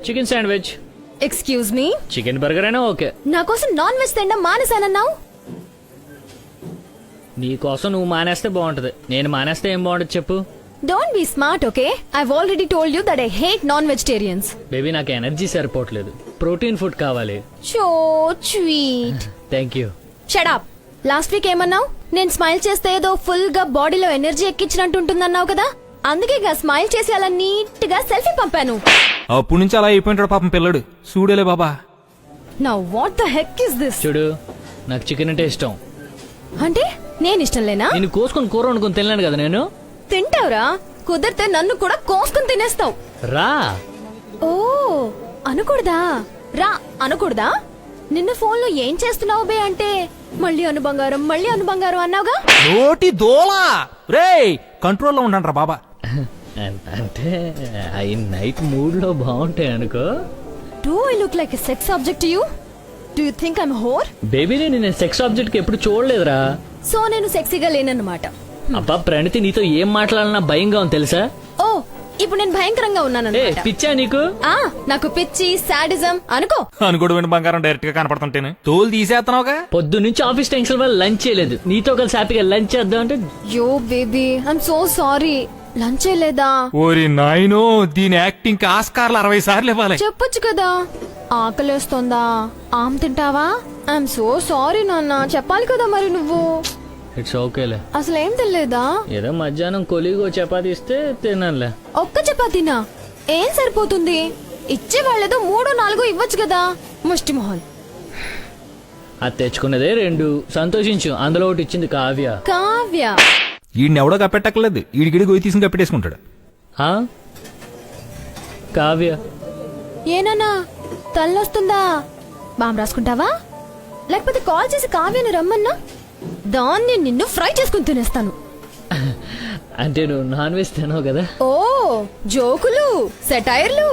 Chicken sandwich. Excuse me, chicken burger అయినా okay. నా కోసం నాన్ వెజ్ తినడం మానేశానన్నావు. నీ కోసం నువ్వు మానేస్తే బాగుంటది, నేను మానేస్తే ఏం బాగుంటది చెప్పు. Don't be smart, okay? I've already told you that I hate non vegetarians. Baby నాకు ఎనర్జీ సరిపోవట్లేదు, ప్రోటీన్ ఫుడ్ కావాలి. So sweet. Thank you. Shut up. Last week ఏమన్నావు? నేను స్మైల్ చేస్తే ఏదో ఫుల్ గా బాడీలో ఎనర్జీ ఎక్కించినట్టు ఉంటుందన్నావు కదా, అందుకే స్మైల్ చేసి అలా నీట్ గా సెల్ఫీ పంపాను. అప్పుడు నుంచి అలా అయిపోయింటాడు పాపం పిల్లడు. చూడలే బాబా. Now what the heck is this? చూడు, నాకు చికెన్ అంటే ఇష్టం. అంటే నేను ఇష్టం లేనా? నేను కోసుకొని కూర వండుకొని తినలేను కదా నేను. తింటావురా, కుదిరితే నన్ను కూడా కోసుకుని తినేస్తావు. రా. ఓ అనకూడదా? రా అనకూడదా? నిన్న ఫోన్ లో ఏం చేస్తున్నావు బే అంటే మళ్ళీ అను బంగారం అన్నావుగా. నోటి దోలా రేయ్, కంట్రోల్లో ఉండండి బాబా. అంటే అవి నైట్ మూడ్ లో బాగుంటాయి అనుకో. Do I look like a sex object to you? Do you think I'm a whore? Baby నేను సెక్స్ ఆబ్జెక్ట్ కి ఎప్పుడు చూడలేదురా. సో నేను సెక్సీగా లేనన్నమాట. అబ్బా ప్రణతి, నీతో ఏం మాట్లాడాలన్నా భయంగా ఉంది తెలుసా. ఓ ఇప్పుడు నేను భయంకరంగా ఏ ఉన్నానన్నమాట. పిచ్చా నీకు? నాకు పిచ్చి సాడిజం అనుకో. అనుకోడు బంగారం డైరెక్ట్ గా కనపడుతుంటేనే తోలు తీసేస్తున్నావుగా. పొద్దు నుంచి ఆఫీస్ టెన్షన్ వల్ల లంచ్ చేయలేదు, నీతో కలిసి హ్యాపీగా లంచ్ చేద్దాం అంటే. Yo baby I'm so sorry. Lunch లేదా? ఓరి నాయనో, దీని యాక్టింగ్ కి ఆస్కార్లు 60 సార్లు ఇవ్వాలి. చెప్పొచ్చు కదా. ఆకలేస్తోందా, ఆమ్ తింటావా? ఐఎమ్ సో సారీ నాన్న, చెప్పాలి కదా మరి నువ్వు. ఇట్స్ ఓకేలే. అసలు ఏం తినలేదా? ఏదో మధ్యాహ్నం కొలిగో చపాతీ ఇస్తే తినాలే. ఒక్క చపాతీనా? ఏం సరిపోతుంది? ఇచ్చే వాళ్ళేదో 3-4 ఇవ్వచ్చు కదా. ముష్టి మొహల్. అది తెచ్చుకున్నదే 2, సంతోషించు. అందులో ఒకటి ఇచ్చింది కావ్య. కావ్య ఈడిని ఎవడో కప్పెట్టక్కర్లేదు, ఈడిగిడి గొయ్యి తీసుకుని కప్పెట్టేసుకుంటాడు. ఆ? కావ్య ఏనన్నా తల్లొస్తుందా? బాంబు రాసుకుంటావా? లేకపోతే కాల్ చేసి కావ్యను రమ్మన్నా, దాన్ని నిన్ను ఫ్రై చేసుకుని తినేస్తాను. అంటే నువ్వు నాన్ వెజ్ తినవు కదా. ఓ జోకులు, సెటైర్లు.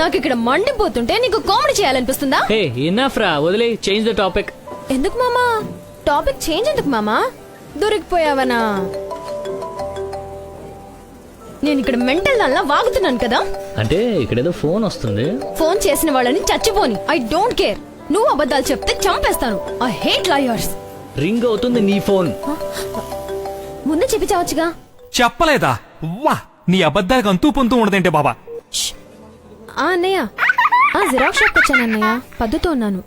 నాకు ఇక్కడ మండిపోతుంటే నీకు కామెడీ చేయాలనిపిస్తుందా? హే ఇనఫ్ రా, వదిలే. Change the topic. ఎందుకు మామా? టాపిక్ చేంజ్ ఎందుకు మామా? దొరికిపోయావనా? నేను ఇక్కడ మెంటల్ దానిలా వాగుతున్నాను కదా. అంటే ఇక్కడేదో ఫోన్ వస్తుంది. ఫోన్ చేసిన వాళ్ళని చచ్చిపోని. I don't care. నువ్వు అబద్ధాలు చెప్తే చంపేస్తాను. I hate liars. రింగ్ అవుతుంది నీ ఫోన్. ముందే చెప్పి చావచ్చుగా. చెప్పలేదా? వా, నీ అబద్ధాలకు అంతూ పొంతూ ఉండదేంటే బాబా. అన్నయ్య, జిరాక్స్ షాప్ వచ్చాను అన్నయ్య. పద్ధతితో ఉన్నాను.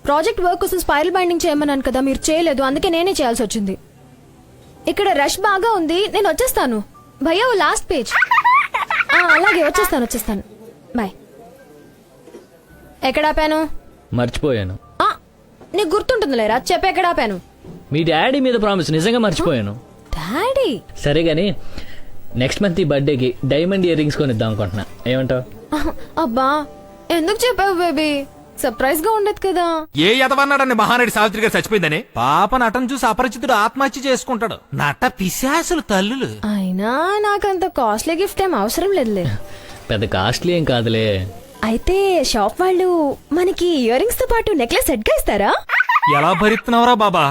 ప్రాజెక్ట్ వర్క్ కోసం స్పైరల్ బైండింగ్ చేయమన్నాను కదా, మీరు చేయలేదు, అందుకే నేనే చేయాల్సి వచ్చింది. ఇక్కడ రష్ బాగా ఉంది, నేను వచ్చేస్తాను. భయ్యా లాస్ట్ పేజ్. అలాగే వచ్చేస్తాను. బాయ్. ఎక్కడ ఆపాను? మర్చిపోయాను. నీకు గుర్తుంటుంది లేరా, చెప్పు ఎక్కడ ఆపాను. మీ డాడీ మీద ప్రామిస్ నిజంగా మర్చిపోయాను. డాడీ? సరే గాని నెక్స్ట్ మంత్ ఈ బర్త్డేకి డైమండ్ ఇయర్ రింగ్స్ కొనిద్దాం అనుకుంటున్నా, ఏమంటావు? అబ్బా ఎందుకు చెప్పావు బేబీ? సర్ప్రైజ్ గా ఉండదు కదా. ఏ ఎదవన్నాడని మహానటి సావిత్రి గారు చచ్చిపోయిందని. పాప నటన చూసి అపరిచితుడు ఆత్మహత్య చేసుకుంటాడు. నట పిశాసులు తల్లులు. అయినా నాకంత కాస్ట్లీ గిఫ్ట్ ఏం అవసరం లేదులే. పెద్ద కాస్ట్లీ ఏం కాదులే. అయితే షాప్ వాళ్ళు మనకి ఇయర్ రింగ్స్ తో పాటు నెక్లెస్ సెట్ గా ఇస్తారా? ఎలా భరిస్తున్నావురా బాబా?